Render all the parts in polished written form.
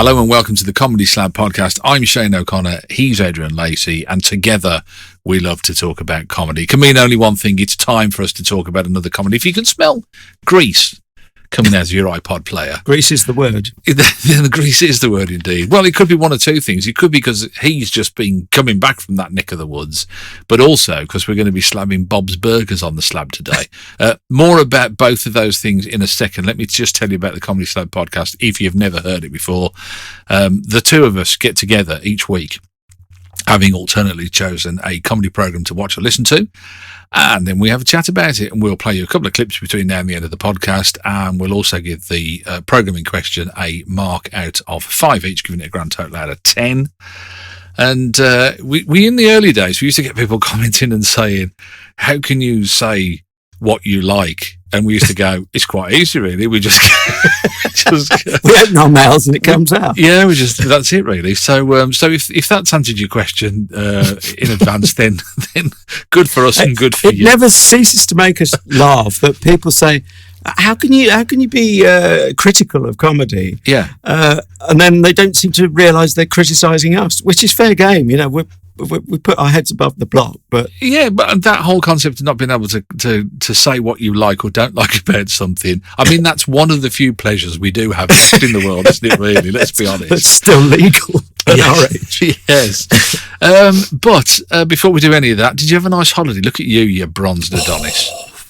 Hello and welcome to the Comedy Slab podcast. I'm Shane O'Connor, he's Adrian Lacey, and together we love to talk about comedy. It can mean only one thing, it's time for us to talk about another comedy. If you can smell grease coming out of your iPod player. Grease is the word. The grease is the word indeed. Well, it could be one of two things. It could be because he's just been coming back from that neck of the woods, but also because we're going to be slabbing Bob's Burgers on the slab today. More about both of those things in a second. Let me just tell you about the Comedy Slab podcast if you've never heard it before. The two of us get together each week, having alternately chosen a comedy program to watch or listen to. And then we have a chat about it, and we'll play you a couple of clips between now and the end of the podcast. And we'll also give the program in question a mark out of 5 each, giving it a grand total out of 10. And we in the early days, we used to get people commenting and saying, how can you say what you like? And we used to go, it's quite easy, really. We just we open our mouths and it comes out. Yeah, that's it, really. So if that's answered your question in advance, then good for us and good for you. It never ceases to make us laugh that people say, how can you be critical of comedy? Yeah, and then they don't seem to realise they're criticising us, which is fair game. You know, we put our heads above the block, but yeah, but that whole concept of not being able to say what you like or don't like about something, I mean, that's one of the few pleasures we do have in the world, isn't it, really? Let's be honest. It's still legal at our age. Yes. But before we do any of that, did you have a nice holiday? Look at you bronzed Adonis.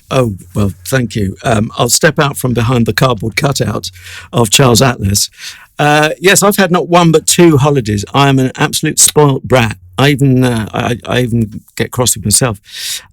Oh, well, thank you. I'll step out from behind the cardboard cutout of Charles Atlas. Yes, I've had not one but 2 holidays. I am an absolute spoilt brat. I even get cross with myself.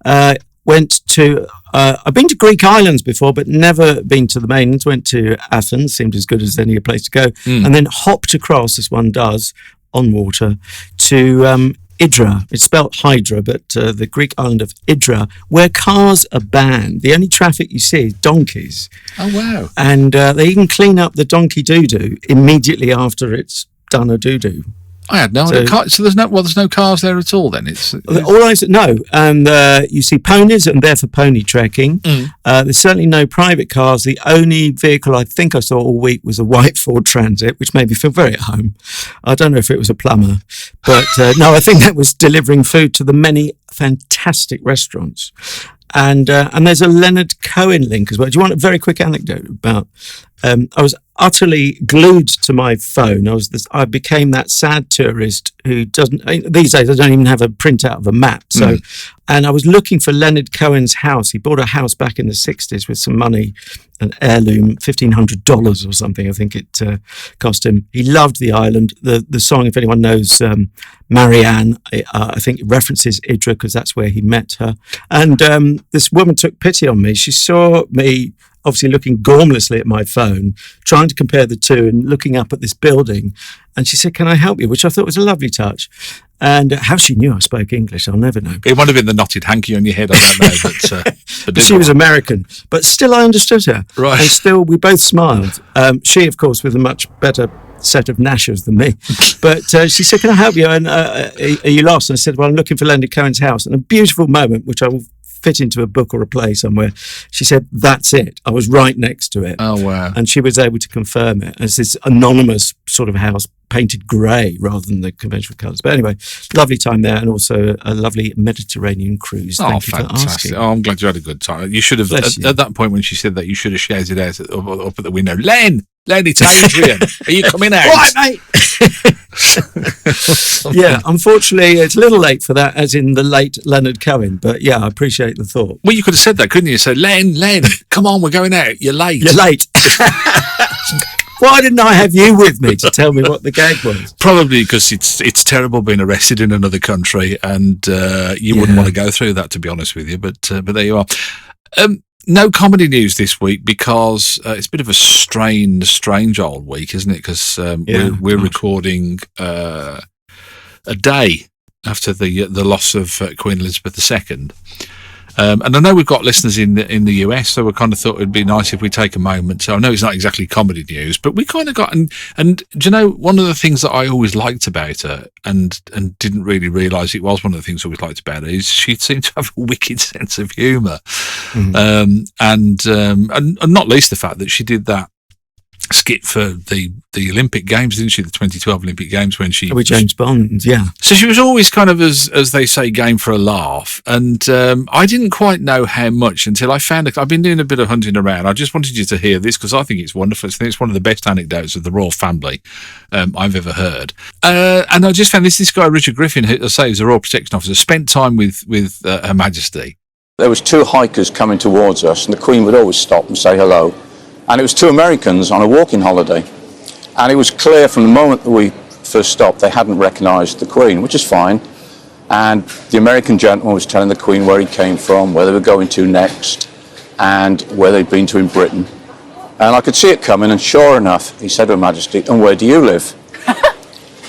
I've been to Greek islands before, but never been to the mainlands. Went to Athens, seemed as good as any place to go, and then hopped across, as one does, on water, to Hydra. It's spelt Hydra, but the Greek island of Hydra, where cars are banned. The only traffic you see is donkeys. Oh, wow. And they even clean up the donkey doo-doo immediately after it's done a doo-doo. I had no idea. So there's no cars there at all then? It's all I said, no. And you see ponies, and they're for pony trekking. There's certainly no private cars. The only vehicle I think I saw all week was a white Ford Transit, which made me feel very at home. I don't know if it was a plumber, but no, I think that was delivering food to the many fantastic restaurants. And there's a Leonard Cohen link as well. Do you want a very quick anecdote about? I was utterly glued to my phone. I became that sad tourist who doesn't. These days, I don't even have a printout of a map. So, and I was looking for Leonard Cohen's house. He bought a house back in the '60s with some money, an heirloom, $1,500 or something. I think it cost him. He loved the island. The song, if anyone knows, Marianne, I think it references Hydra because that's where he met her. And this woman took pity on me. She saw me obviously looking gormlessly at my phone, trying to compare the two and looking up at this building. And she said, can I help you? Which I thought was a lovely touch. And how she knew I spoke English, I'll never know. It might have been the knotted hanky on your head, I don't know. But she was American. But still, I understood her. Right. And still, we both smiled. She, of course, with a much better set of gnashers than me. But she said, can I help you? And are you lost? And I said, well, I'm looking for Leonard Cohen's house. And a beautiful moment, which I will fit into a book or a play somewhere. She said, that's it. I was right next to it. Oh, wow. And she was able to confirm it as this anonymous sort of house painted grey rather than the conventional colours. But anyway, lovely time there, and also a lovely Mediterranean cruise. Thank you fantastic. for asking. Oh, I'm glad you had a good time. You should have, at that point when she said that, you should have shouted out up at the window, Len, it's Adrian. Are you coming out? Right, mate. Yeah, unfortunately, it's a little late for that, as in the late Leonard Cohen. But yeah, I appreciate the thought. Well, you could have said that, couldn't you? Say, Len, come on, we're going out. You're late. You're late. Why didn't I have you with me to tell me what the gag was? Probably because it's terrible being arrested in another country, and you wouldn't want to go through that, to be honest with you. But there you are. No comedy news this week because it's a bit of a strange old week, isn't it? Because we're recording a day after the loss of Queen Elizabeth II. And I know we've got listeners in the US, so we kind of thought it'd be nice if we take a moment. So I know it's not exactly comedy news, but we kind of got and do you know, one of the things that I always liked about her and didn't really realise it was one of the things I always liked about her is she seemed to have a wicked sense of humour, and not least the fact that she did that skit for the Olympic Games, didn't she? The 2012 Olympic Games when she... With James Bond, yeah. So she was always kind of, as they say, game for a laugh. And I didn't quite know how much until I found it. I've been doing a bit of hunting around. I just wanted you to hear this because I think it's wonderful. I think it's one of the best anecdotes of the royal family I've ever heard. And I just found this guy, Richard Griffin, who I say is a Royal Protection Officer, spent time with Her Majesty. There was 2 hikers coming towards us, and the Queen would always stop and say hello. And it was 2 Americans on a walking holiday. And it was clear from the moment that we first stopped, they hadn't recognised the Queen, which is fine. And the American gentleman was telling the Queen where he came from, where they were going to next, and where they'd been to in Britain. And I could see it coming, and sure enough, he said to Her Majesty, "And where do you live?"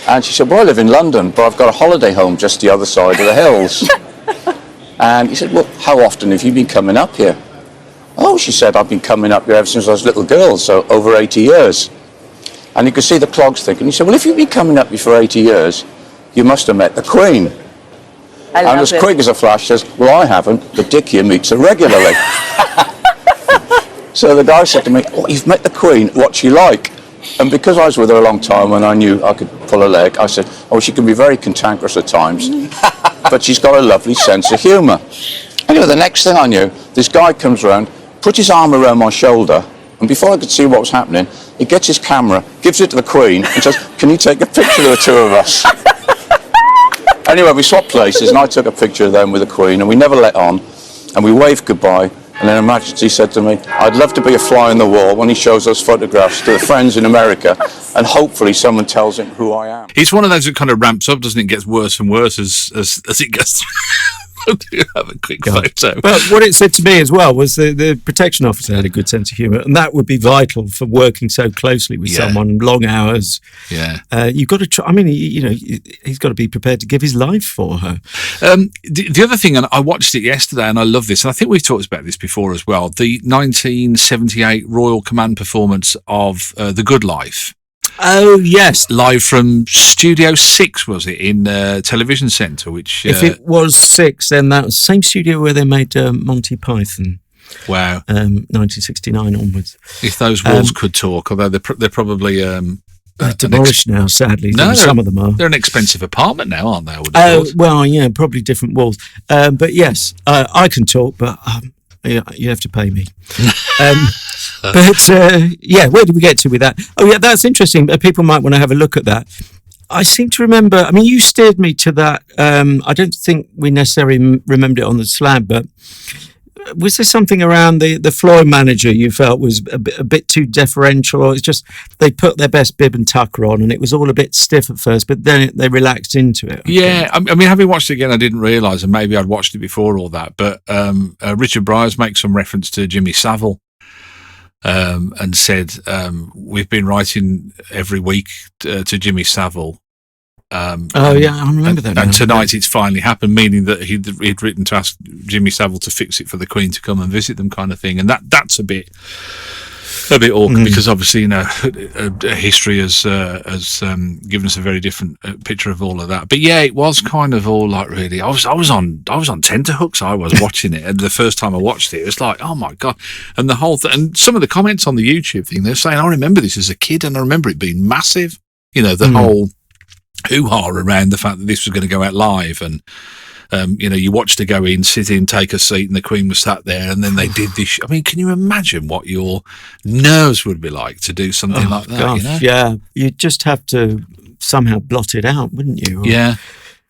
And she said, "Well, I live in London, but I've got a holiday home just the other side of the hills." And he said, "Well, how often have you been coming up here?" "Oh," she said, "I've been coming up here ever since I was a little girl, so over 80 years. And you could see the clogs thinking. He said, "Well, if you've been coming up here for 80 years, you must have met the Queen." And as quick as a flash says, "Well, I haven't, but Dick here meets her regularly." So the guy said to me, "Oh, you've met the Queen, what's she like?" And because I was with her a long time and I knew I could pull a leg, I said, "Oh, she can be very cantankerous at times, but she's got a lovely sense of humour." Anyway, the next thing I knew, this guy comes around, put his arm around my shoulder, and before I could see what was happening, he gets his camera, gives it to the Queen, and says, "Can you take a picture of the 2 of us?" Anyway, we swapped places, and I took a picture of them with the Queen, and we never let on, and we waved goodbye. And then Her Majesty said to me, "I'd love to be a fly on the wall when he shows those photographs to the friends in America, and hopefully someone tells him who I am." It's one of those that kind of ramps up, doesn't it? Gets worse and worse as it gets. Do have a quick photo. Well, what it said to me as well was the protection officer had a good sense of humour, and that would be vital for working so closely with someone, long hours. Yeah, you've got to try. I mean, he's got to be prepared to give his life for her. The other thing, and I watched it yesterday, and I love this, and I think we've talked about this before as well. The 1978 Royal Command performance of The Good Life. Oh, yes. Live from Studio 6, was it, in Television Centre, which... if it was 6, then that was the same studio where they made Monty Python. Wow. 1969 onwards. If those walls could talk, although they're probably... they're demolished now, sadly. No, some of them are. They're an expensive apartment now, aren't they? Oh, well, yeah, probably different walls. But yes, I can talk, but... you have to pay me. But where did we get to with that? Oh, yeah, that's interesting. People might want to have a look at that. I seem to remember, I mean, you steered me to that. I don't think we necessarily remembered it on the slab, but was there something around the floor manager you felt was a bit too deferential, or it's just they put their best bib and tucker on and it was all a bit stiff at first, but then they relaxed into it? Yeah, I mean, having watched it again, I didn't realise, and maybe I'd watched it before all that, but Richard Briers makes some reference to Jimmy Savile and said, we've been writing every week to Jimmy Savile. I remember that. And tonight it's finally happened, meaning that he'd written to ask Jimmy Savile to fix it for the Queen to come and visit them, kind of thing. And that's a bit awkward because obviously, history has given us a very different picture of all of that. But yeah, it was kind of all like really. I was on tenterhooks. I was watching it, and the first time I watched it, it was like, oh my god! And the whole and some of the comments on the YouTube thing, they're saying, I remember this as a kid, and I remember it being massive. The whole hoo-ha around the fact that this was going to go out live, and you watched her go in, sit in, take a seat, and the Queen was sat there, and then they did this. I mean, can you imagine what your nerves would be like to do something like that? Gosh, yeah, you'd just have to somehow blot it out, wouldn't you?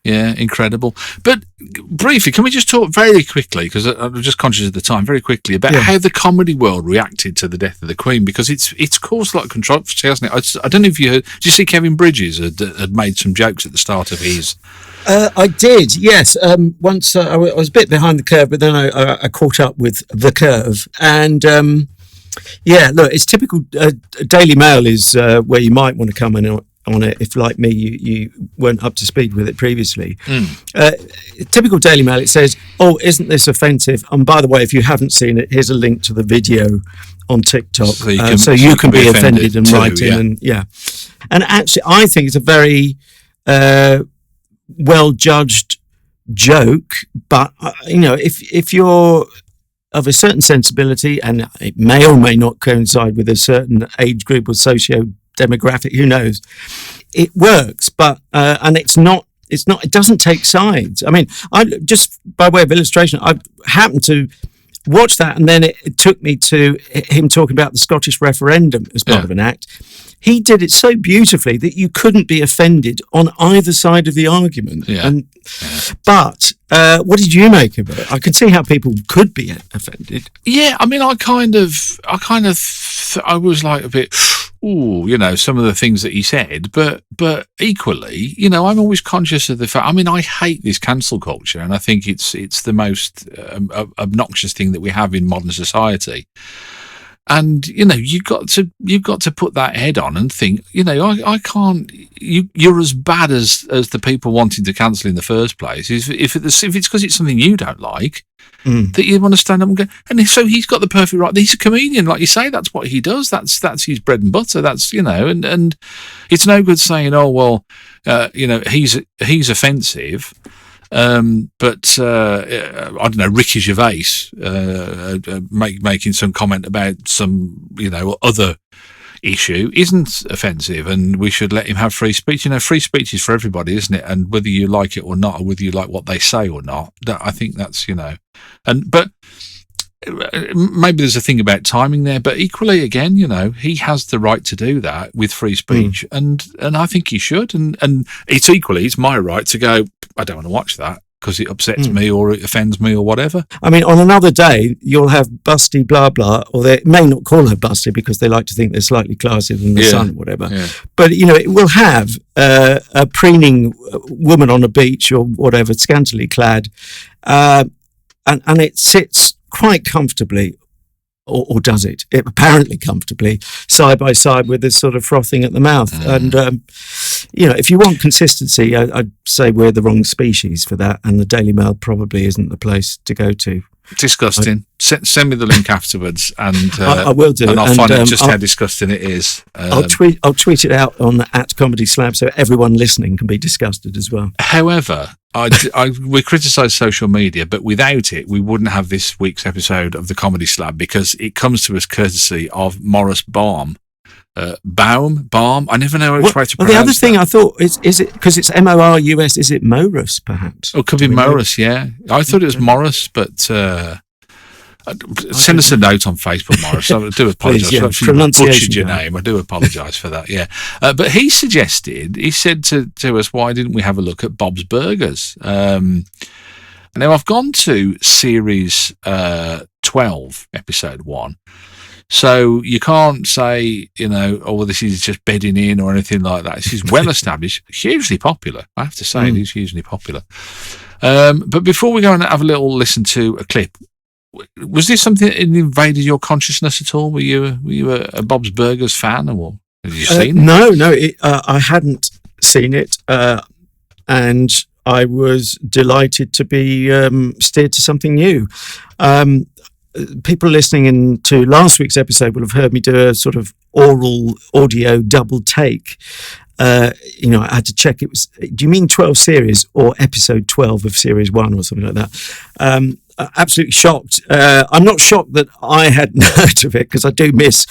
Yeah, incredible. But briefly, can we just talk very quickly, because I'm just conscious of the time, very quickly, about how the comedy world reacted to the death of the Queen, because it's caused a lot of controversy, hasn't it? I don't know if you heard, did you see Kevin Bridges had made some jokes at the start of his... I did, yes. Once I was a bit behind the curve, but then I caught up with the curve. And look, it's typical. Daily Mail is where you might want to come in on it if, like me, you weren't up to speed with it previously. Typical Daily Mail, it says, "Oh, isn't this offensive? And by the way, if you haven't seen it, here's a link to the video on TikTok, so you can be offended and write in." And actually, I think it's a very well judged joke, but if you're of a certain sensibility, and it may or may not coincide with a certain age group or socio-demographic, who knows. It works, but and it doesn't take sides. I mean, I just by way of illustration, I happened to watch that, and then it took me to him talking about the Scottish referendum as part of an act. He did it so beautifully that you couldn't be offended on either side of the argument. But what did you make of it? I could see how people could be offended. Yeah, I mean, I was like a bit, some of the things that he said, but equally, I'm always conscious of the fact. I mean, I hate this cancel culture, and I think it's the most obnoxious thing that we have in modern society. And you've got to put that head on and think, I can't. You're as bad as the people wanting to cancel in the first place. If it's because it's something you don't like, that you want to stand up and go. And so he's got the perfect right. He's a comedian, like you say. That's what he does. That's his bread and butter. That's and it's no good saying, oh well, he's offensive. But I don't know, Ricky Gervais making some comment about some other issue isn't offensive, and we should let him have free speech. Free speech is for everybody, isn't it? And whether you like it or not, or whether you like what they say or not, I think that's but maybe there's a thing about timing there, but equally again, he has the right to do that with free speech, and I think he should, and it's my right to go, I don't want to watch that because it upsets me or it offends me or whatever. I mean, on another day, you'll have Busty blah blah, or they may not call her Busty because they like to think they're slightly classier than the Sun or whatever. Yeah. But, it will have a preening woman on a beach or whatever, scantily clad, and it sits quite comfortably, or does it apparently comfortably, side by side with this sort of frothing at the mouth. And, if you want consistency, I'd say we're the wrong species for that, and the Daily Mail probably isn't the place to go to. Disgusting. Send me the link afterwards, and I will do, and I'll find out just how disgusting it is. I'll tweet it out on @ComedySlab so everyone listening can be disgusted as well. However, we criticise social media, but without it, we wouldn't have this week's episode of the Comedy Slab, because it comes to us courtesy of Morris Baum. Baum. I never know which way to pronounce the other thing I thought is it because it's Morus? Is it Morus perhaps? Oh, it could be Morus. Yeah, I thought it was Morris, but send us a note on Facebook, Morris. I do apologise. Please, if you butchered your name, I do apologise for that. Yeah, but he said to us, why didn't we have a look at Bob's Burgers? Now I've gone to series 12, episode 1. So you can't say, this is just bedding in or anything like that. This is well established, hugely popular. I have to say, it is hugely popular. But before we go and have a little listen to a clip, was this something that invaded your consciousness at all? Were you a Bob's Burgers fan, or have you seen it? No, I hadn't seen it, and I was delighted to be steered to something new. People listening to last week's episode will have heard me do a sort of oral audio double take. I had to check it was. Do you mean 12 series or episode 12 of series 1 or something like that? Absolutely shocked. I'm not shocked that I hadn't heard of it, because I do miss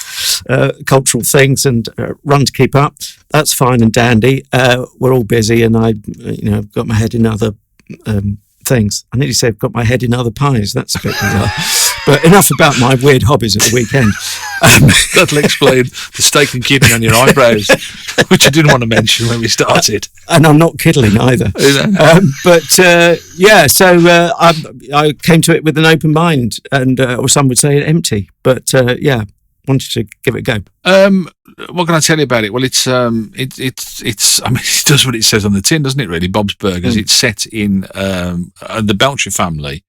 cultural things and run to keep up. That's fine and dandy. We're all busy, and I've got my head in other things. I nearly said I've got my head in other pies. That's a bit bizarre. But enough about my weird hobbies at the weekend. That'll explain the steak and kidney on your eyebrows, which I didn't want to mention when we started. And I'm not kiddling either. So I came to it with an open mind, and or some would say empty. But wanted to give it a go. What can I tell you about it? Well, it's I mean, it does what it says on the tin, doesn't it? Really, Bob's Burgers. It's set in the Belcher family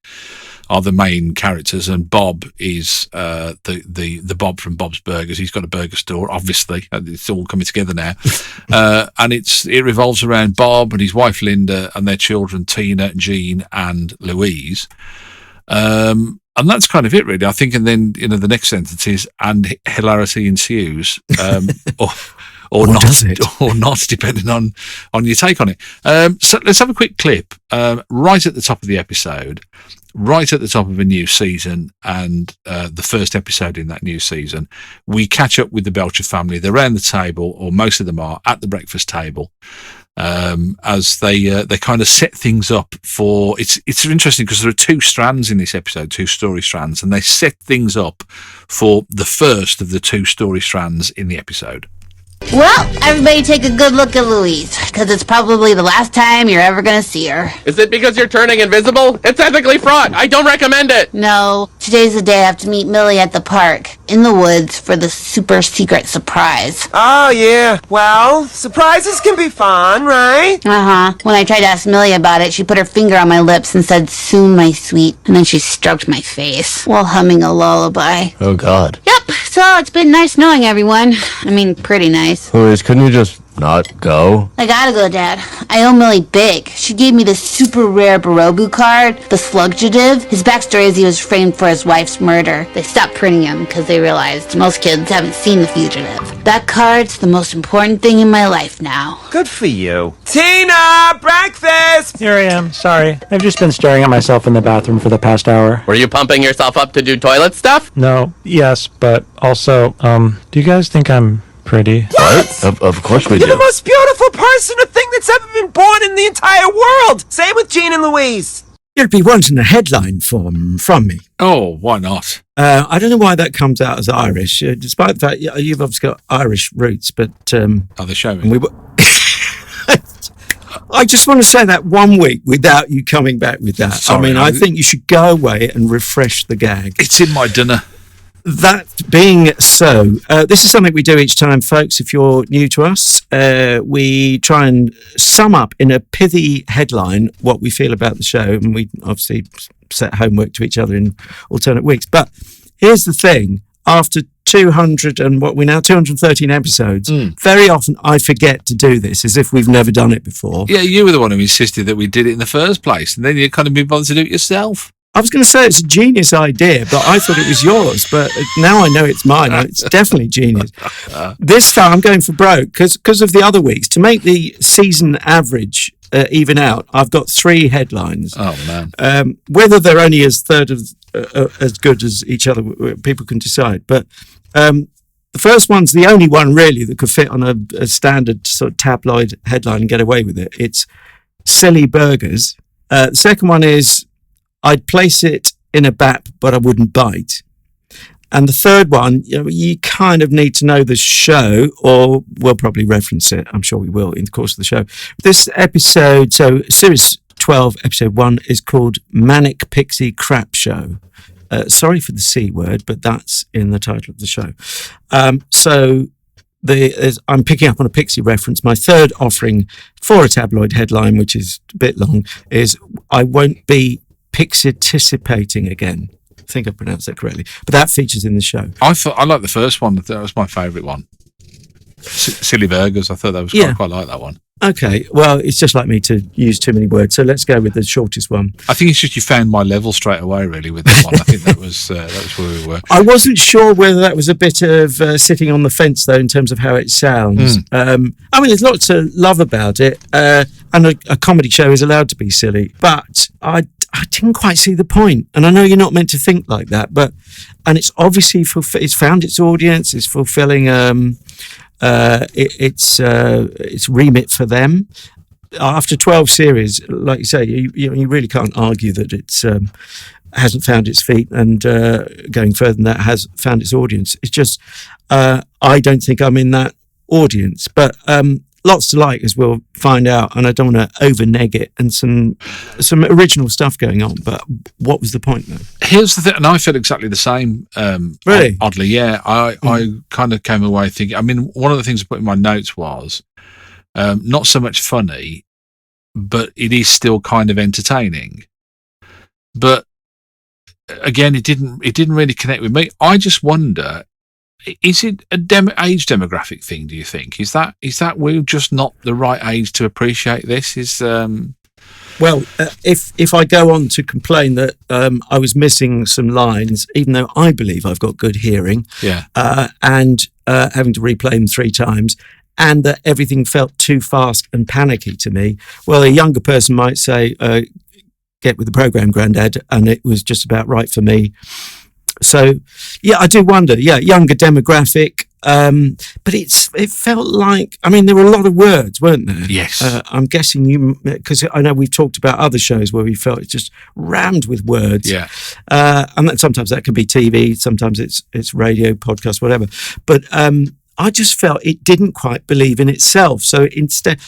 are the main characters, and Bob is the Bob from Bob's Burgers. He's got a burger store, obviously. It's all coming together now, and it revolves around Bob and his wife Linda and their children Tina, Jean, and Louise. And that's kind of it, really, I think. And then, the next sentence is, and hilarity ensues, or not, does it? or not, depending on your take on it. So let's have a quick clip right at the top of the episode, right at the top of a new season, and the first episode in that new season. We catch up with the Belcher family. They're around the table, or most of them are at the breakfast table, as they kind of set things up for. It's interesting because there are two strands in this episode, two story strands, and they set things up for the first of the two story strands in the episode. Well, everybody take a good look at Louise, because it's probably the last time you're ever going to see her. Is it because you're turning invisible? It's ethically fraught. I don't recommend it. No, today's the day I have to meet Millie at the park, in the woods, for the super secret surprise. Oh, yeah. Well, surprises can be fun, right? Uh-huh. When I tried to ask Millie about it, she put her finger on my lips and said, "Soon, my sweet," and then she stroked my face, while humming a lullaby. Oh, God. Yep, so it's been nice knowing everyone. I mean, pretty nice. Louise, couldn't you just not go? I gotta go, Dad. I owe Millie big. She gave me this super rare Barobu card, the Slugjative. His backstory is he was framed for his wife's murder. They stopped printing him because they realized most kids haven't seen the fugitive. That card's the most important thing in my life now. Good for you. Tina, breakfast! Here I am. Sorry. I've just been staring at myself in the bathroom for the past hour. Were you pumping yourself up to do toilet stuff? No. Yes, but also, do you guys think I'm pretty? What? Of course we You're do. the most beautiful person or thing that's ever been born in the entire world. Same with Jean and Louise. You'd be wanting a headline from me. Oh, why not? I don't know why that comes out as Irish, despite the fact you've obviously got Irish roots, but... Are they showing? I just want to say that 1 week without you coming back with that. Sorry, I think you should go away and refresh the gag. It's in my dinner. That being so, this is something we do each time, folks. If you're new to us, we try and sum up in a pithy headline what we feel about the show, and we obviously set homework to each other in alternate weeks. But here's the thing. After 213 episodes, very often I forget to do this as if we've never done it before. Yeah, you were the one who insisted that we did it in the first place, and then you kind of been bothered to do it yourself. I was going to say it's a genius idea, but I thought it was yours. But now I know it's mine. It's definitely genius. This time I'm going for broke because of the other weeks. To make the season average even out, I've got 3 headlines. Oh, man. Whether they're only as as good as each other, people can decide. But the first one's the only one really that could fit on a standard sort of tabloid headline and get away with it. It's silly burgers. The second one is I'd place it in a BAP, but I wouldn't bite. And the third one, you kind of need to know the show, or we'll probably reference it. I'm sure we will in the course of the show. This episode, so series 12, episode 1, is called Manic Pixie Crap Show. Sorry for the C word, but that's in the title of the show. I'm picking up on a Pixie reference. My third offering for a tabloid headline, which is a bit long, is I won't be pixiticipating again. I think I pronounced that correctly, but that features in the show. I like the first one. That was my favourite one. Silly burgers. I thought that was quite like that one. Okay, well, it's just like me to use too many words, so let's go with the shortest one. I think it's just you found my level straight away, really, with that one. I think that was where we were. I wasn't sure whether that was a bit of sitting on the fence, though, in terms of how it sounds. There's lots to love about it, and a comedy show is allowed to be silly, but I didn't quite see the point. And I know you're not meant to think like that, and it's obviously it's found its audience, it's fulfilling it's remit for them. After 12 series, like you say, you really can't argue that it's hasn't found its feet, and going further than that, has found its audience. It's just I don't think I'm in that audience, but lots to like, as we'll find out, and I don't want to over-neg it, and some original stuff going on, but what was the point, though? Here's the thing, and I felt exactly the same. Really? Oddly, yeah. I kind of came away thinking, one of the things I put in my notes was not so much funny, but it is still kind of entertaining. But again, it didn't really connect with me. I just wonder, is it a age demographic thing, do you think? Is that we're just not the right age to appreciate this? Well, if I go on to complain that I was missing some lines, even though I believe I've got good hearing, yeah, and having to replay them 3 times, and that everything felt too fast and panicky to me. Well, a younger person might say, get with the program, Grandad, and it was just about right for me. So, yeah, I do wonder. Yeah, younger demographic, but it felt like, I mean, there were a lot of words, weren't there? Yes. I'm guessing you, because I know we've talked about other shows where we felt it's just rammed with words. Yeah. And then sometimes that can be TV, sometimes it's radio, podcast, whatever. But I just felt it didn't quite believe in itself. So instead,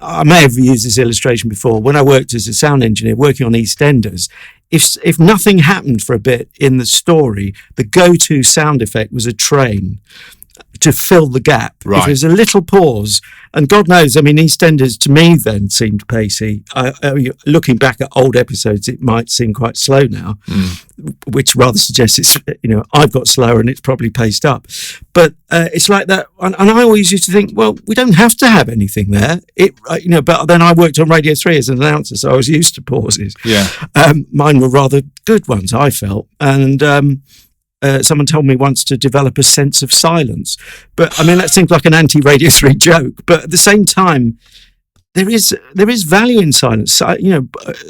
I may have used this illustration before. When I worked as a sound engineer working on EastEnders, if nothing happened for a bit in the story, the go-to sound effect was a train to fill the gap. Right. If there's a little pause, and God knows, I mean, EastEnders to me then seemed pacey. Looking back at old episodes, it might seem quite slow now, which rather suggests it's, I've got slower and it's probably paced up. But it's like that, and I always used to think, well, we don't have to have anything there. But then I worked on Radio 3 as an announcer, so I was used to pauses. Yeah. Mine were rather good ones, I felt, and someone told me once to develop a sense of silence. But I mean, that seems like an anti-Radio 3 joke. But at the same time, there is value in silence.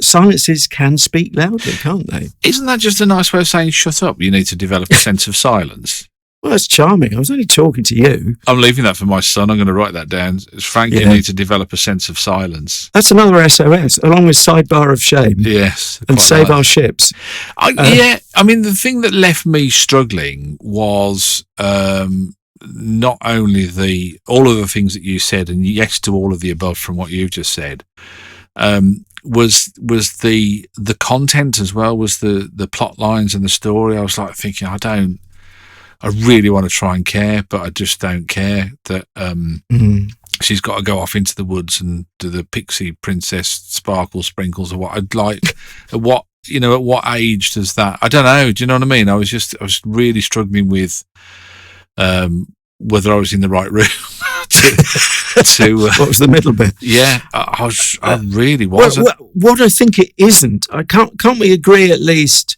Silences can speak loudly, can't they? Isn't that just a nice way of saying shut up? You need to develop a sense of silence. Well, that's charming. I was only talking to you. I'm leaving that for my son. I'm going to write that down. Frank, you need to develop a sense of silence. That's another SOS, along with Sidebar of Shame. Yes. And Save Our Ships. I mean, the thing that left me struggling was not only all of the things that you said, and yes to all of the above from what you've just said, was the content as well, was the plot lines and the story. I was like thinking, I really want to try and care, but I just don't care that she's got to go off into the woods and do the pixie princess sparkle sprinkles or what. I'd like, at what age does that? I don't know. Do you know what I mean? I was really struggling with whether I was in the right room to what was the middle bit? Yeah, I really wasn't. Well, what I think it isn't. Can't we agree at least?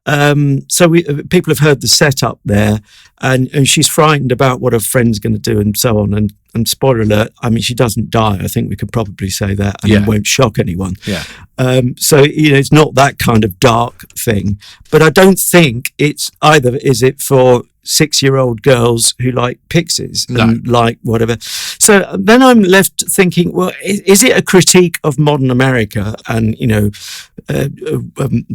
People have heard the setup there, and she's frightened about what her friend's going to do and so on. And spoiler alert, I mean, she doesn't die. I think we could probably say that, and it won't shock anyone. Yeah. So it's not that kind of dark thing. But I don't think it's either. Is it for 6-year-old girls who like pixies and like whatever? So then I'm left thinking, well, is it a critique of modern America and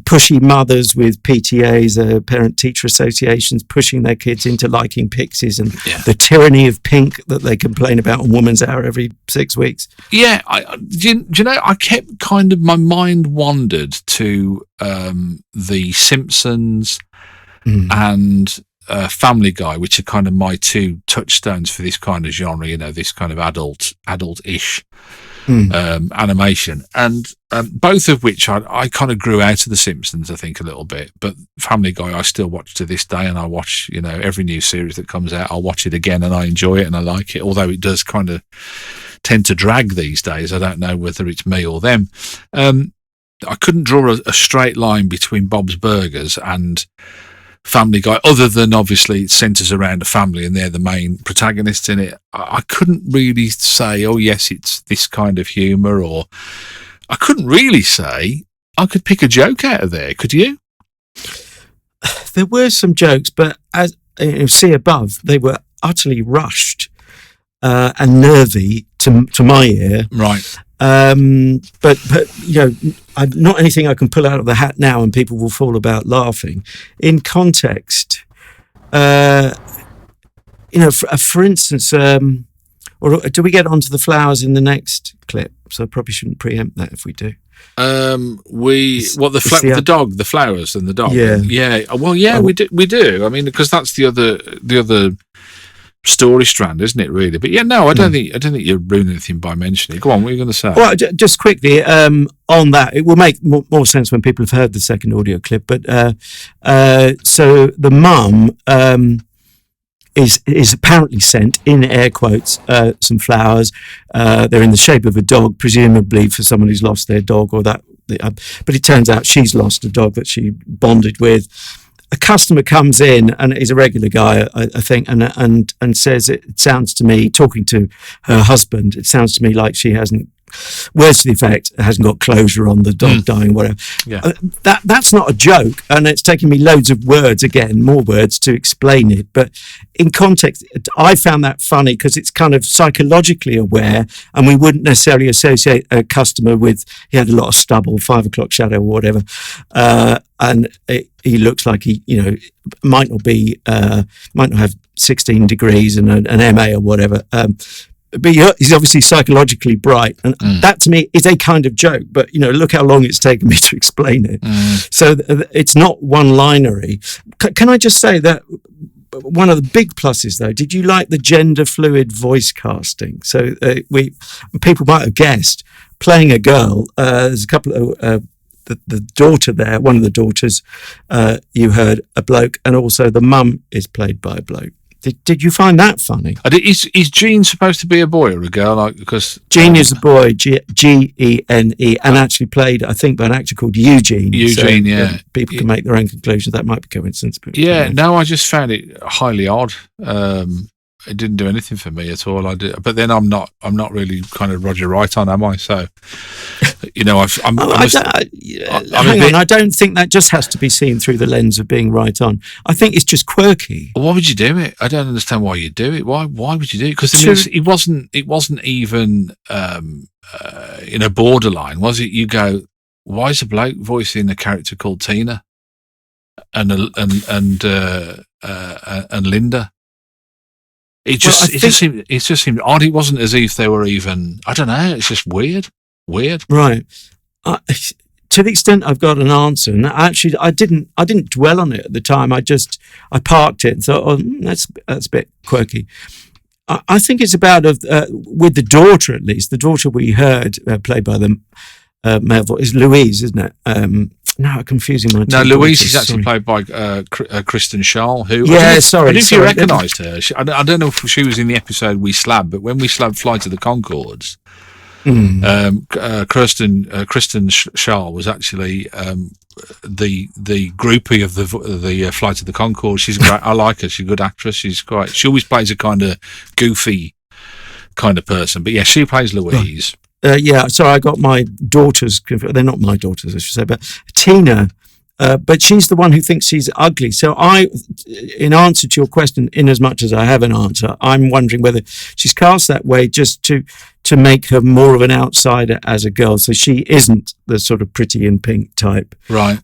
pushy mothers with PTAs, parent-teacher associations, pushing their kids into liking pixies and the tyranny of pink that they complain about on Woman's Hour every 6 weeks? Yeah, do you know, I kept kind of, my mind wandered to The Simpsons and Family Guy, which are kind of my two touchstones for this kind of genre, this kind of adult-ish animation, and both of which I kind of grew out of The Simpsons, I think, a little bit, but Family Guy I still watch to this day, and I watch every new series that comes out. I'll watch it again and I enjoy it and I like it, although it does kind of tend to drag these days. I don't know whether it's me or them. I couldn't draw a straight line between Bob's Burgers and Family Guy, other than obviously it centres around a family and they're the main protagonists in it. I couldn't really say, oh yes, it's this kind of humour, or I couldn't really say I could pick a joke out of there. Could you? There were some jokes, but as you see above, they were utterly rushed and nervy to my ear. Right. But not anything I can pull out of the hat now and people will fall about laughing. In context, for instance, or do we get onto the flowers in the next clip? So I probably shouldn't preempt that if we do. The dog, the flowers and the dog. Yeah. Well, yeah, we do. I mean, because that's the other story strand, isn't it, really? But yeah, no, I don't think you're ruining anything by mentioning it. Go on, what are you going to say? Well, just quickly on that, it will make more sense when people have heard the second audio clip. But so the mum is apparently sent, in air quotes, some flowers. They're in the shape of a dog, presumably for someone who's lost their dog, or that. But it turns out she's lost a dog that she bonded with. a customer comes in, and he's a regular guy, I think, and says, it sounds to me, talking to her husband, it sounds to me like she hasn't, words to the effect, hasn't got closure on the dog dying, whatever. Yeah. That's not a joke, and it's taken me loads of words, again, more words to explain it. But in context, I found that funny because it's kind of psychologically aware, and we wouldn't necessarily associate a customer with, he had a lot of stubble, 5 o'clock shadow or whatever, and he looks like he, might not have 16 degrees and an MA or whatever. But he's obviously psychologically bright, and that to me is a kind of joke. But look how long it's taken me to explain it. So it's not one-linery. Can I just say that one of the big pluses, though, did you like the gender fluid voice casting? So people might have guessed, playing a girl. There's a couple of the daughter there. One of the daughters, you heard a bloke, and also the mum is played by a bloke. Did you find that funny? Is Gene supposed to be a boy or a girl? Because Gene is a boy, Gene, and actually played, I think, by an actor called Eugene. Eugene, so, people can make their own conclusions. That might be coincidence. But no, I just found it highly odd. It didn't do anything for me at all. But then I'm not really kind of Roger Wright on, am I? So, I don't think that just has to be seen through the lens of being right on. I think it's just quirky. Why would you do it? I don't understand why you do it. Why would you do it? Because it wasn't even borderline, was it? You go, why is a bloke voicing a character called Tina and Linda? It just seemed odd. It wasn't as if they were even. I don't know. It's just weird. Right. To the extent I've got an answer, and actually I didn't dwell on it at the time. I parked it and thought, that's a bit quirky. I think it's about with the daughter, at least. The daughter we heard played by the male voice is Louise, isn't it? No, I'm confusing my two No, Louise daughters, is actually sorry. played by Kristen Schaal, who... Yeah, I sorry. don't know if you recognised her. I don't know if she was in the episode we Slab, but when we Slab Flight of the Conchords, Kristen Schaal was actually the groupie of the Flight of the Conchords. She's great. I like her. She's a good actress. She always plays a kind of goofy kind of person. But yeah, she plays Louise. Sorry, I got my daughters. They're not my daughters, I should say, but Tina. But she's the one who thinks she's ugly. So in answer to your question, in as much as I have an answer, I'm wondering whether she's cast that way just to make her more of an outsider as a girl. So she isn't the sort of pretty in pink type. Right.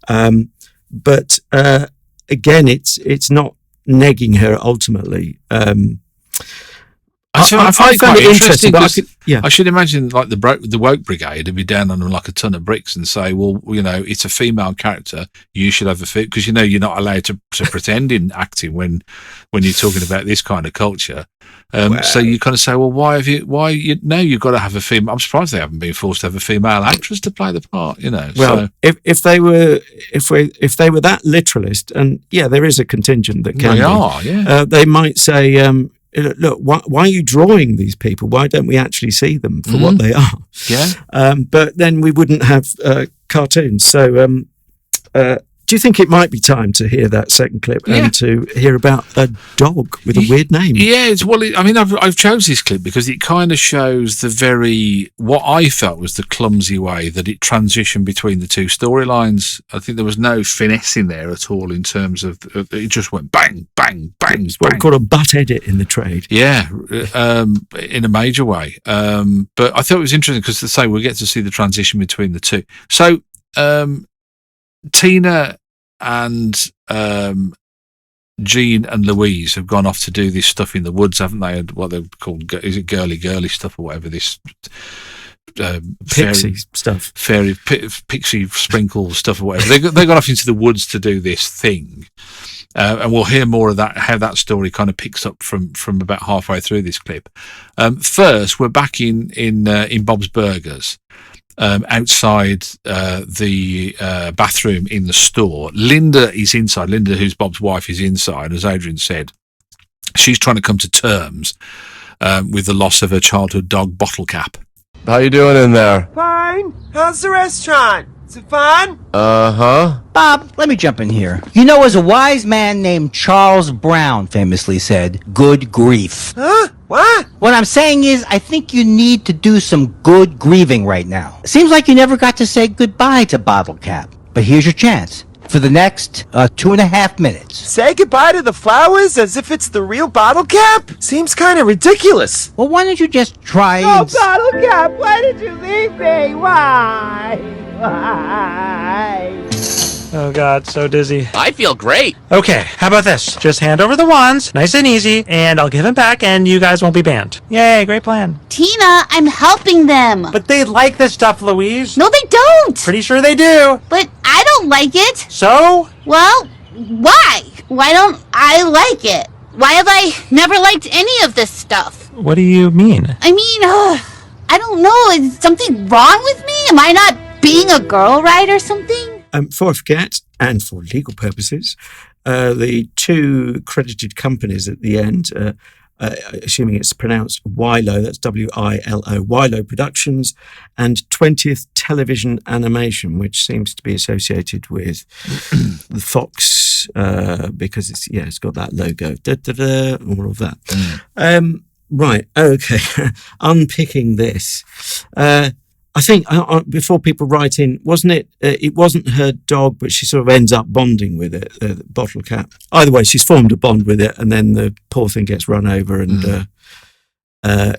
But again, it's not negging her ultimately. I find it quite interesting. I should imagine like the woke brigade would be down on them like a ton of bricks and say, well, it's a female character. You should have a fit because you're not allowed to pretend in acting when you're talking about this kind of culture. So you kind of say, well, you've got to have a female. I'm surprised they haven't been forced to have a female actress to play the part. Well, if they were that literalist, and there is a contingent that can. They are, yeah. They might say. Look, why are you drawing these people? Why don't we actually see them for what they are? Yeah. But then we wouldn't have cartoons. So do you think it might be time to hear that second clip and to hear about a dog with a weird name? Yeah, I've chose this clip because it kind of shows what I felt was the clumsy way that it transitioned between the two storylines. I think there was no finesse in there at all in terms of it just went bang, bang, bang. It's what we call a butt edit in the trade. Yeah, in a major way. But I thought it was interesting because, to say, we get to see the transition between the two. So, Tina and Gene and Louise have gone off to do this stuff in the woods, haven't they? What they're called, is it girly stuff or whatever? This pixie stuff, pixie sprinkle stuff or whatever. They got off into the woods to do this thing, and we'll hear more of that. How that story kind of picks up from about halfway through this clip. First, we're back in Bob's Burgers. Outside the bathroom in the store. Linda is inside. Linda, who's Bob's wife, is inside. As Adrian said, she's trying to come to terms with the loss of her childhood dog, Bottle Cap. How you doing in there? Fine. How's the restaurant? Is it fun? Uh-huh. Bob, let me jump in here. You know, as a wise man named Charles Brown famously said, good grief. Huh? What? What I'm saying is, I think you need to do some good grieving right now. Seems like you never got to say goodbye to Bottle Cap. But here's your chance. For the next 2.5 minutes. Say goodbye to the flowers as if it's the real Bottle Cap? Seems kind of ridiculous. Well, why don't you just try and... Bottle Cap, why did you leave me? Why? Oh God, so dizzy. I feel great. Okay, how about this? Just hand over the wands, nice and easy, and I'll give them back and you guys won't be banned. Yay, great plan. Tina, I'm helping them. But they like this stuff, Louise. No, they don't. Pretty sure they do. But I don't like it. So? Well, why? Why don't I like it? Why have I never liked any of this stuff? What do you mean? I mean, I don't know. Is something wrong with me? Am I not being a girl right or something? Before I forget, and for legal purposes, the two credited companies at the end, assuming it's pronounced Willo, that's W-I-L-O, Willo Productions, and 20th Television Animation, which seems to be associated with the Fox, because it's got that logo, all of that. Right, okay, unpicking this. I think before people write in, wasn't it? It wasn't her dog, but she sort of ends up bonding with it. The Bottle Cap. Either way, she's formed a bond with it, and then the poor thing gets run over, and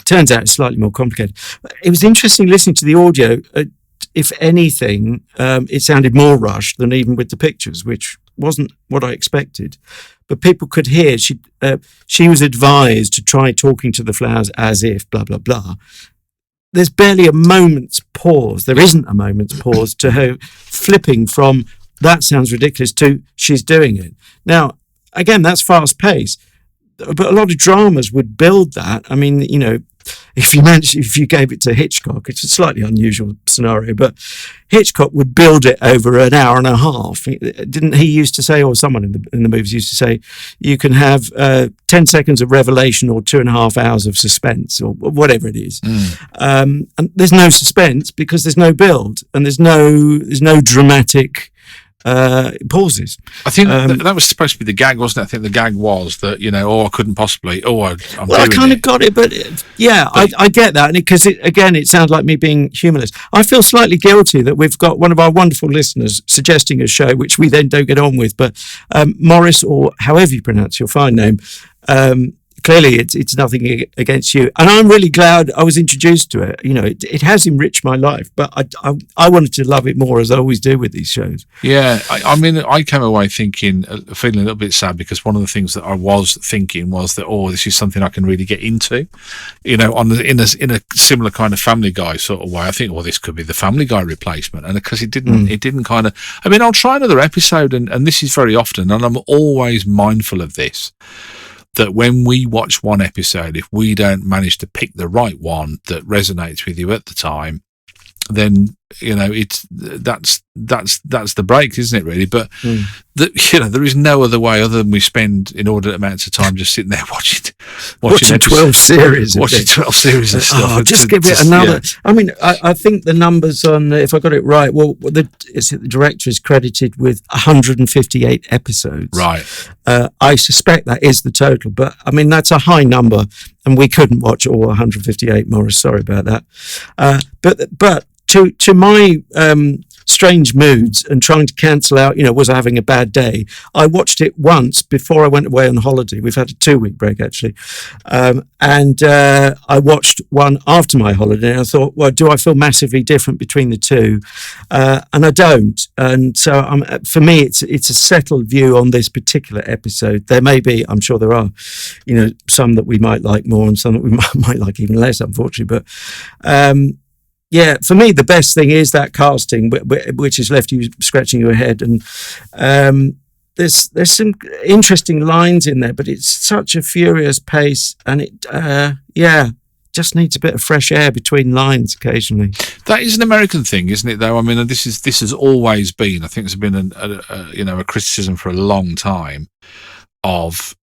turns out it's slightly more complicated. It was interesting listening to the audio. If anything, it sounded more rushed than even with the pictures, which wasn't what I expected. But people could hear she was advised to try talking to the flowers as if blah blah blah. There's barely a moment's pause. There isn't a moment's pause to her flipping from that sounds ridiculous to she's doing it. Now, again, that's fast paced, but a lot of dramas would build that. I mean, you know, if you gave it to Hitchcock, it's a slightly unusual scenario, but Hitchcock would build it over an hour and a half. Didn't he used to say, or someone in the movies used to say, you can have 10 seconds of revelation or 2.5 hours of suspense or whatever it is. And there's no suspense because there's no build and there's no dramatic pauses. I think that was supposed to be the gag, wasn't it? I think the gag was that, you know, I couldn't possibly, I kind of got it, but I get that. And because it sounds like me being humorless. I feel slightly guilty that we've got one of our wonderful listeners suggesting a show, which we then don't get on with, but Morris, or however you pronounce your fine name, clearly it's nothing against you, and I'm really glad I was introduced to it. You know, it has enriched my life, but I wanted to love it more, as I always do with these shows. Yeah, I mean, I came away feeling a little bit sad, because one of the things that I was thinking was that, this is something I can really get into, you know, in a similar kind of Family Guy sort of way. I think, this could be the Family Guy replacement, and because it didn't kind of. I mean, I'll try another episode, and this is very often, and I'm always mindful of this, that when we watch one episode, if we don't manage to pick the right one that resonates with you at the time, then, you know, that's the break, isn't it, really? But there is no other way other than we spend inordinate amounts of time just sitting there watching 12 series of stuff. Just give it another. Yeah. I mean, I think the numbers on, if I got it right, the director is credited with 158 episodes. Right. I suspect that is the total, but I mean, that's a high number, and we couldn't watch all 158, Morris. Sorry about that. But to my strange moods and trying to cancel out, you know, was I having a bad day? I watched it once before I went away on holiday. We've had a 2-week break, actually. And I watched one after my holiday, and I thought, well, do I feel massively different between the two? And I don't. And so for me, it's a settled view on this particular episode. There may be, I'm sure there are, you know, some that we might like more and some that we might like even less, unfortunately. But yeah, for me, the best thing is that casting, which has left you scratching your head. And there's some interesting lines in there, but it's such a furious pace, and it just needs a bit of fresh air between lines occasionally. That is an American thing, isn't it? Though, I mean, this has always been. I think it's been a criticism for a long time of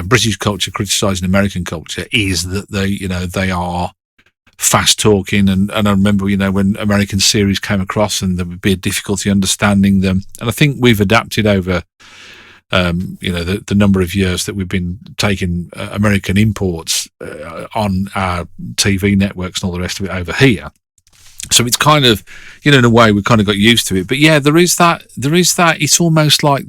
British culture criticising American culture, is that they are fast talking, and I remember, when American series came across and there would be a difficulty understanding them. And I think we've adapted over, the number of years that we've been taking American imports on our TV networks and all the rest of it over here. So it's kind of, in a way, we kind of got used to it. But yeah, there is that. It's almost like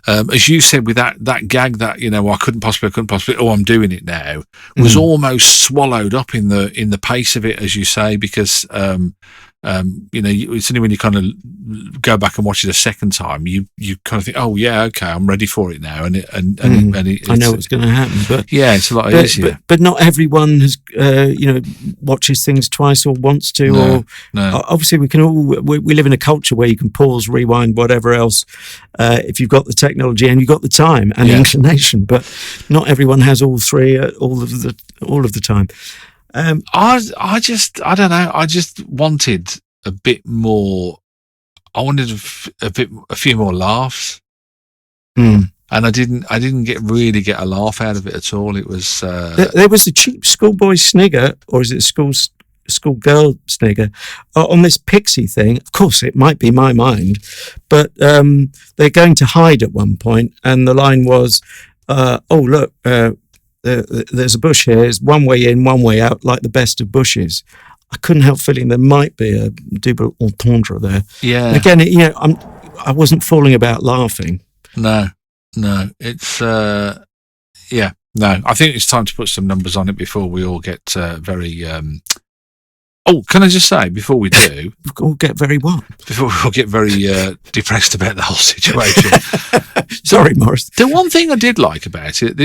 as you said, with that gag that I couldn't possibly. Oh, I'm doing it now. Was almost swallowed up in the pace of it, as you say, because it's only when you kind of go back and watch it a second time, you kind of think, oh yeah, okay, I'm ready for it now, and I know what's going to happen. But yeah, it's a lot easier. But not everyone has watches things twice or wants to. Obviously, we live in a culture where you can pause, rewind, whatever else, if you've got the technology and you've got the time and the inclination. But not everyone has all three all of the time. I don't know. I just wanted a bit more. I wanted a few more laughs, and I didn't really get a laugh out of it at all. It was there was a cheap schoolboy snigger, or is it a schoolgirl snigger, on this pixie thing. Of course, it might be my mind, but they're going to hide at one point, and the line was, "Oh look." There's a bush here. It's one way in, one way out, like the best of bushes. I couldn't help feeling there might be a double entendre there. Yeah. And again, I wasn't falling about laughing. No. It's no. I think it's time to put some numbers on it before we all get very. Oh, can I just say before we do, we'll get very what? Before we all get very depressed about the whole situation. Sorry, Morris. The one thing I did like about it,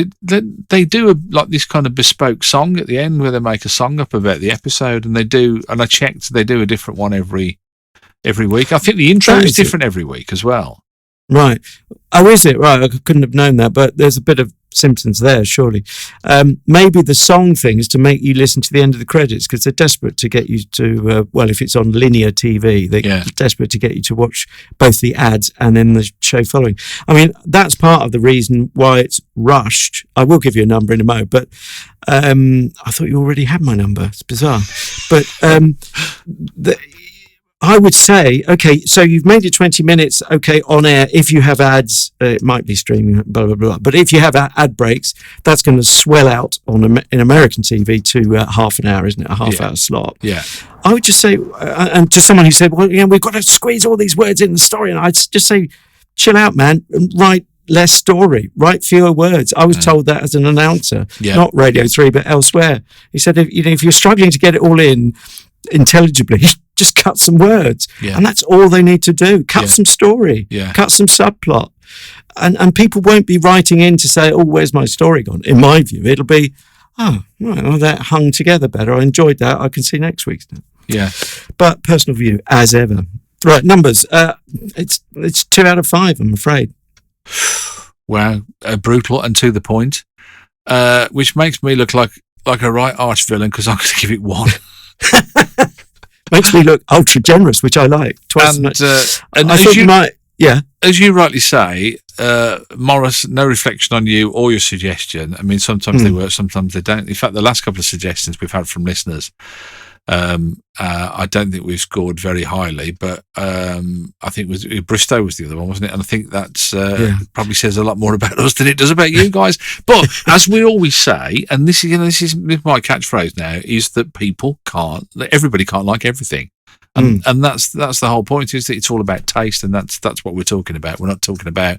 they do this kind of bespoke song at the end where they make a song up about the episode, and I checked, they do a different one every week. I think the intro is different every week as well. Right. Oh, is it? Right. I couldn't have known that, but there's a bit of Simpsons there, surely. Maybe the song thing is to make you listen to the end of the credits, because they're desperate to get you to, if it's on linear TV, they're desperate to get you to watch both the ads and then the show following. I mean, that's part of the reason why it's rushed. I will give you a number in a moment, but I thought you already had my number. It's bizarre. But I would say, okay, so you've made it 20 minutes, okay, on air. If you have ads, it might be streaming, blah, blah, blah. But if you have ad breaks, that's going to swell out in American TV to half an hour, isn't it? A half-hour slot. Yeah. I would just say, and to someone who said, well, we've got to squeeze all these words in the story, and I'd just say, chill out, man, and write less story, write fewer words. I was told that as an announcer, not Radio 3, but elsewhere. He said, if you're struggling to get it all in intelligibly, just cut some words, and that's all they need to do. Cut some story, cut some subplot, and people won't be writing in to say, "Oh, where's my story gone?" In my view, it'll be, "Oh, well, that hung together better. I enjoyed that. I can see next week's now." Yeah, but personal view, as ever. Right, numbers. It's 2 out of 5. I'm afraid. Wow, brutal and to the point, which makes me look like a right arch villain, because I'm going to give it 1. Makes me look ultra generous, which I like. Twice and I thought you might, as you rightly say, Morris, no reflection on you or your suggestion. I mean, sometimes they work, sometimes they don't. In fact, the last couple of suggestions we've had from listeners, I don't think we've scored very highly, but I think Bristow was the other one, wasn't it? And I think that's probably says a lot more about us than it does about you guys. But as we always say, and this is my catchphrase now, is that everybody can't like everything. And that's the whole point, is that it's all about taste, and that's what we're talking about. We're not talking about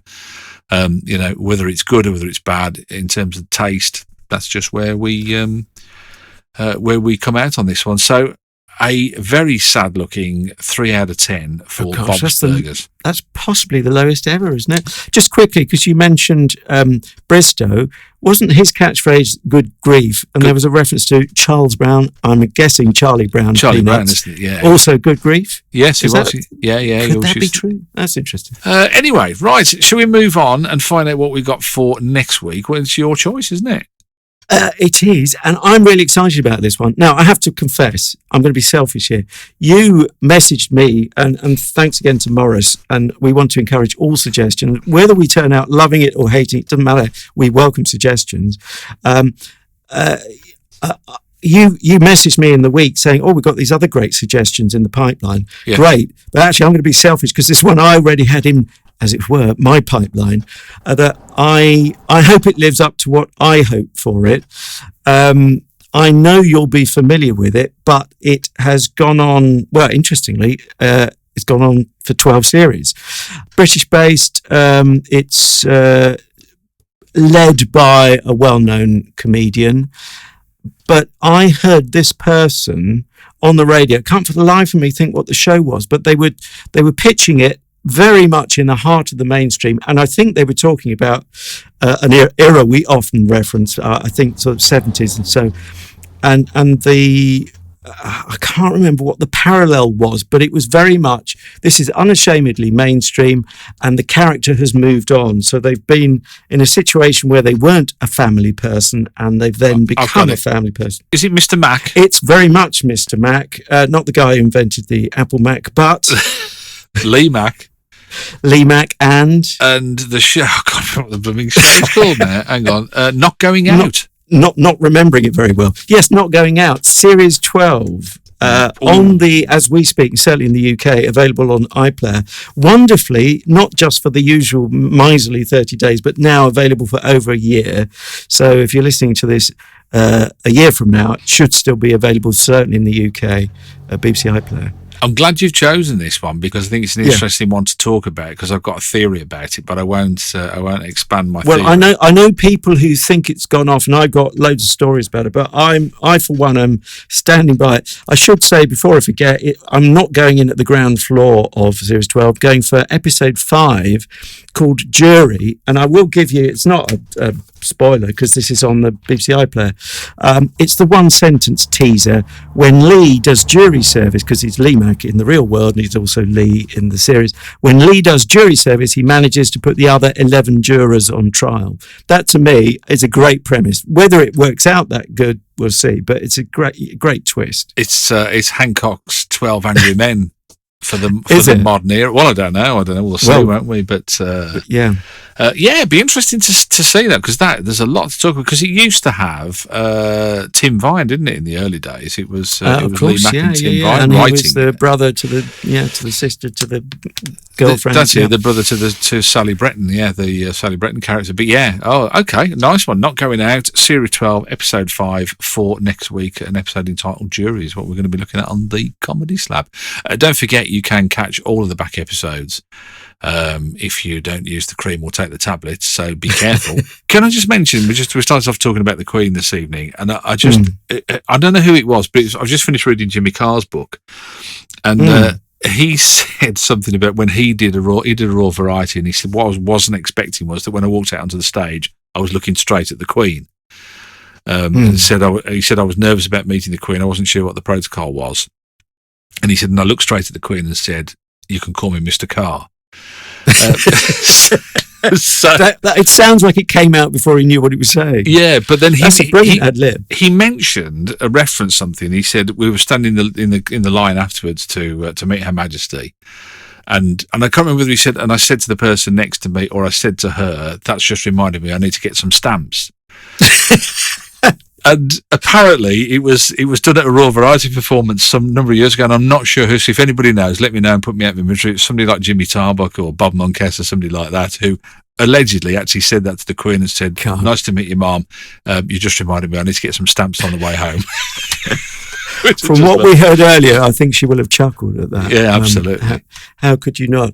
whether it's good or whether it's bad in terms of taste. That's just where we come out on this one. So a very sad looking 3 out of 10 for Bob's Burgers. That's possibly the lowest ever, isn't it? Just quickly, because you mentioned Bristow, wasn't his catchphrase "good grief"? And there was a reference to Charles Brown. I'm guessing Charlie Brown. Charlie Brown, isn't it? Yeah. Also good grief. Yes, it was. Yeah. Could that be true? That's interesting. Anyway, right. Shall we move on and find out what we've got for next week? Well, it's your choice, isn't it? It is, and I'm really excited about this one. Now, I have to confess, I'm going to be selfish here. You messaged me, and thanks again to Morris, and we want to encourage all suggestions. Whether we turn out loving it or hating it, doesn't matter. We welcome suggestions. you messaged me in the week saying, "Oh, we've got these other great suggestions in the pipeline." Yeah. Great, but actually, I'm going to be selfish because this one I already had in, as it were, my pipeline. That I hope it lives up to what I hope for it. I know you'll be familiar with it, but it has gone on. Well, interestingly, it's gone on for 12 series. British-based. It's led by a well-known comedian. But I heard this person on the radio. I can't for the life of me think what the show was, but they were pitching it very much in the heart of the mainstream. And I think they were talking about an era we often reference, I think sort of 70s and so. And the I can't remember what the parallel was, but it was very much, this is unashamedly mainstream, and the character has moved on. So they've been in a situation where they weren't a family person, and they've then become a family person. Is it Mr. Mac? It's very much Mr. Mac, not the guy who invented the Apple Mac, but Lee Mac. Lee Mac and the show. I can't remember what the blooming show's called now. Hang on. Not Going Out. Not remembering it very well. Yes, Not Going Out. Series 12 on the, as we speak, certainly in the UK, available on iPlayer. Wonderfully, not just for the usual miserly 30 days, but now available for over a year. So if you're listening to this a year from now, it should still be available, certainly in the UK, BBC iPlayer. I'm glad you've chosen this one because I think it's an interesting one to talk about because I've got a theory about it, but I won't expand my theory. Well, I know people who think it's gone off, and I've got loads of stories about it, but I for one am standing by it. I should say before I forget, I'm not going in at the ground floor of Series 12, going for episode 5 called Jury, and I will give you, it's not a spoiler because this is on the BBC iPlayer. It's the one sentence teaser when Lee does jury service, because he's Lee Mac in the real world and he's also Lee in the series. When Lee does jury service, he manages to put the other 11 jurors on trial. That to me is a great premise. Whether it works out that good, we'll see, but it's a great twist. It's Hancock's 12 Angry Men for the modern era. Well, I don't know. We'll see, won't we? But it'd be interesting to see that because there's a lot to talk about because it used to have Tim Vine, didn't it? In the early days, it was of Lee course, Mac and Tim Vine and writing. He was the brother to the sister to the girlfriend. That's it. The brother to Sally Breton. Yeah, the Sally Breton character. But okay, nice one. Not Going Out. Series 12, episode 5 for next week. An episode entitled Jury is what we're going to be looking at on the Comedy Slab. Don't forget, you can catch all of the back episodes if you don't use the cream or take the tablets, so be careful. Can I just mention, we started off talking about the Queen this evening, and I don't know who it was, but I've just finished reading Jimmy Carr's book, and he said something about when he did a raw variety, and he said what I wasn't expecting was that when I walked out onto the stage, I was looking straight at the Queen. He said I was nervous about meeting the Queen. I wasn't sure what the protocol was, and he said, and I looked straight at the Queen and said, "You can call me Mr. Carr." It sounds like it came out before he knew what he was saying. Yeah, but then that's a brilliant ad lib. He mentioned a reference something. He said we were standing in the line afterwards to meet Her Majesty, and I can't remember whether he said. And I said to the person next to me, or I said to her, "That's just reminded me I need to get some stamps." And apparently it was done at a Raw Variety performance some number of years ago, and I'm not sure who. So if anybody knows, let me know and put me out of my misery. It's somebody like Jimmy Tarbuck or Bob Monkes or somebody like that who allegedly actually said that to the Queen and said, "Nice to meet you, Mom. You just reminded me I need to get some stamps on the way home." From what we heard earlier, I think she will have chuckled at that. Yeah, absolutely. How could you not?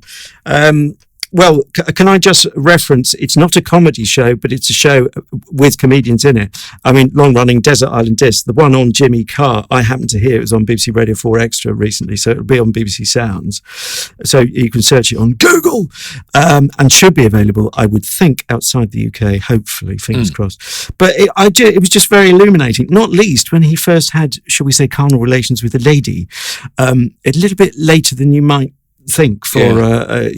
Well, can I just reference, it's not a comedy show, but it's a show with comedians in it. I mean, long-running Desert Island Disc, the one on Jimmy Carr, I happened to hear it was on BBC Radio 4 Extra recently, so it'll be on BBC Sounds. So you can search it on Google, and should be available, I would think, outside the UK, hopefully, fingers crossed. But it was just very illuminating, not least when he first had, shall we say, carnal relations with a lady, a little bit later than you might think for a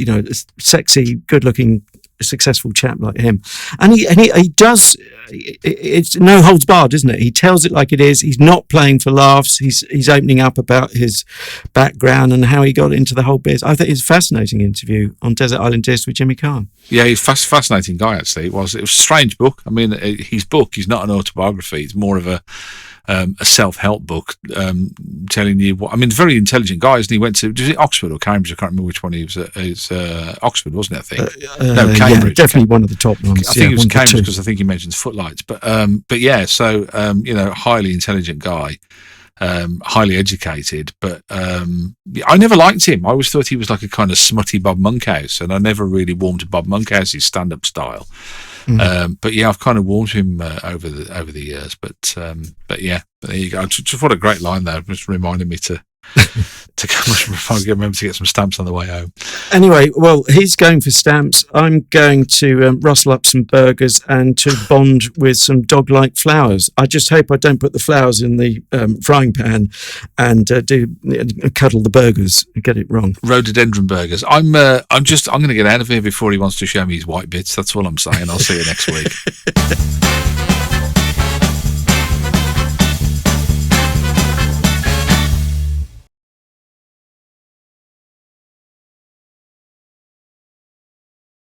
sexy, good-looking, successful chap like him, and he does. It's no holds barred, isn't it? He tells it like it is. He's not playing for laughs. He's opening up about his background and how he got into the whole biz. I think it's a fascinating interview on Desert Island Disc with Jimmy Carr. Yeah, he's a fascinating guy. Actually, it was a strange book. I mean, his book is not an autobiography. It's more of a a self-help book telling you what. I mean, very intelligent guy, and he went to, was it Oxford or Cambridge? I can't remember which one he was. It's Oxford, wasn't it? I think no, Cambridge. Yeah, definitely one of the top ones. I think it was Cambridge because I think he mentions footlights. But yeah, so highly intelligent guy. Highly educated, but I never liked him. I always thought he was like a kind of smutty Bob Monkhouse, and I never really warmed to Bob Monkhouse's stand-up style. But yeah, I've kind of warmed to him over the years. But yeah, there you go. Just what a great line there. Just reminded me to remember to get some stamps on the way home. Anyway, well, he's going for stamps. I'm going to rustle up some burgers and to bond with some dog-like flowers. I just hope I don't put the flowers in the frying pan and cuddle the burgers and get it wrong. Rhododendron burgers. I'm going to get out of here before he wants to show me his white bits. That's all I'm saying. I'll see you next week.